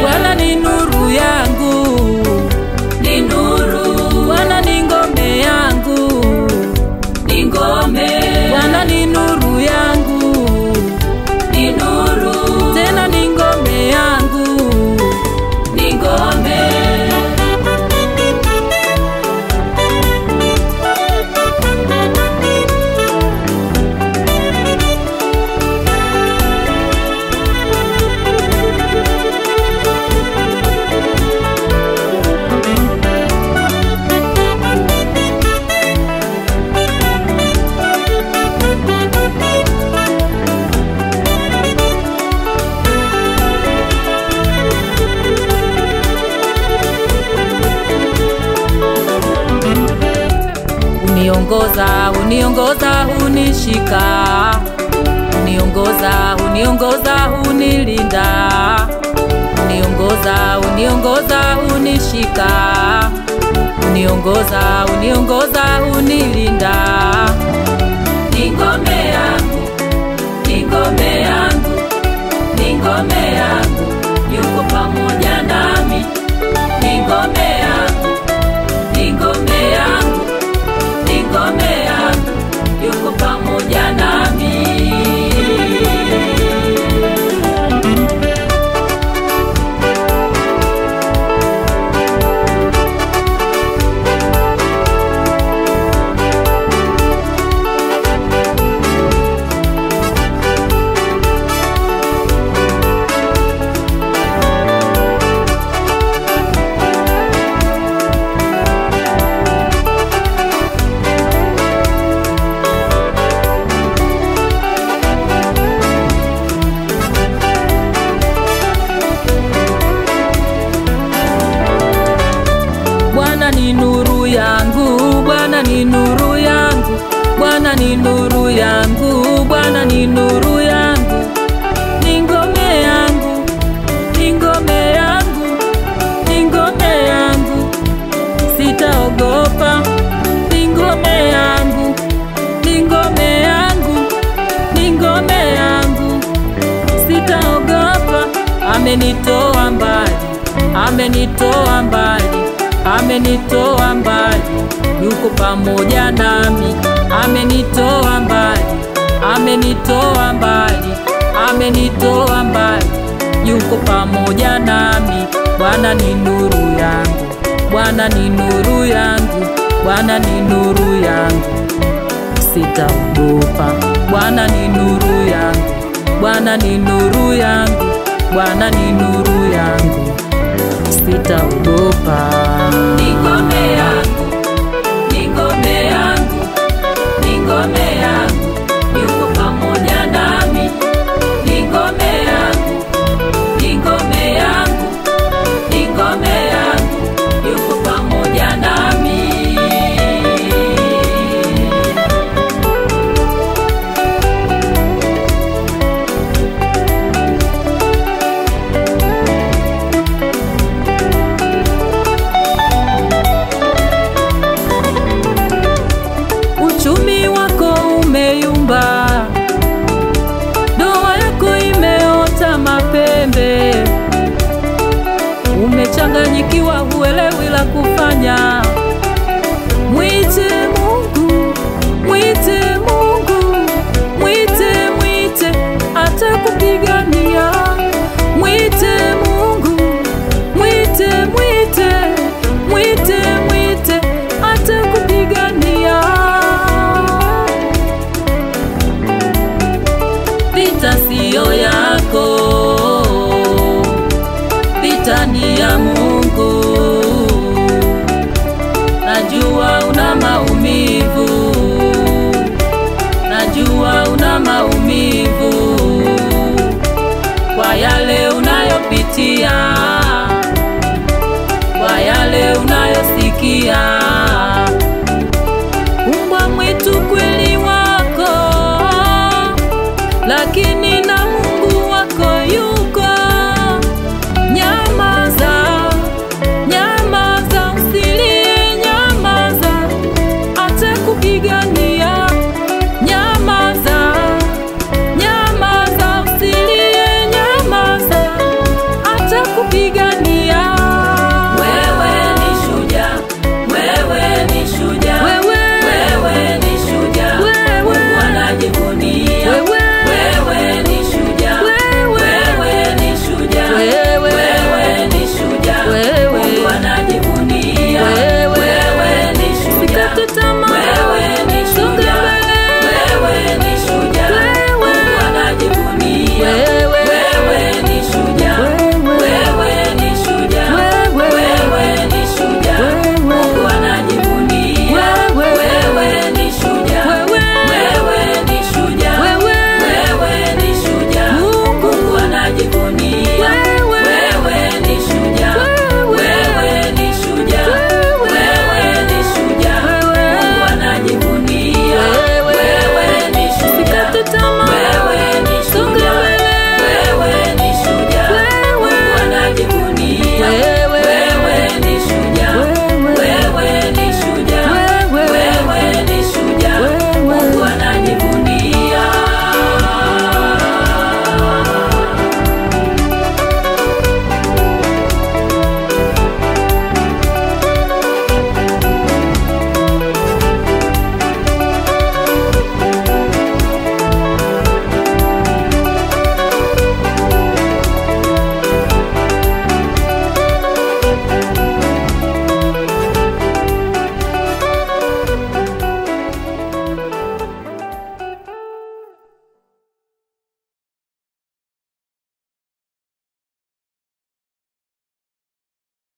Bwana ni nuru yangu, ni nuru. Bwana ni ngome yangu, ni ngome. Bwana ni nuru yangu, ni nuru. tena ni ngome yangu, ni ngome. Uniongoza, unishika, uniongoza, unilinda, uniongoza, unishika, uniongoza, unilinda. Ni ngome yangu, ni ngome yangu, ni ngome yangu, yuko pamoja nami. Ni ngome yangu, ni ngome yangu, ni ngome yangu, yuko pamoja nami. Bwana ni nuru yangu, Bwana ni nuru yangu, Bwana ni nuru yangu, Bwana ni nuru yangu, ni ngome yangu, ni ngome yangu, ni ngome yangu, sitaogopa. Ni ngome yangu, ni ngome yangu, ni ngome yangu, sitaogopa. Amenitoa mbali, amenitoa mbali, amenitoa mbali, yuko pamoja nami. Amenitoa mbali, amenitoa mbali, amenitoa mbali, yuko pamoja nami. Bwana ni nuru yangu, Bwana ni nuru yangu, Bwana ni nuru yangu, sitaogopa. Bwana ni nuru yangu, Bwana ni nuru yangu, Bwana ni nuru yangu, sitaogopa. Ni ngome yangu, ni ngome yangu, ni ngome yangu, yuko pamoja nami. Ni ngome yangu, ni ngome yangu, ni ngome yangu, yuko pamoja nami. Uchumi wako umeyumba, ndoa yako imeota mapembe, umechanganyikiwa, huelewi la kufanya. Mwite Mungu, mwite Mungu, mwite, mwite, atakupigania. Mwite Mungu, mwite, mwite, mwite, mwite, atakupigania. Vita siyo yako, vita ni ya Mungu. Najua una maumivu, najua una maumivu.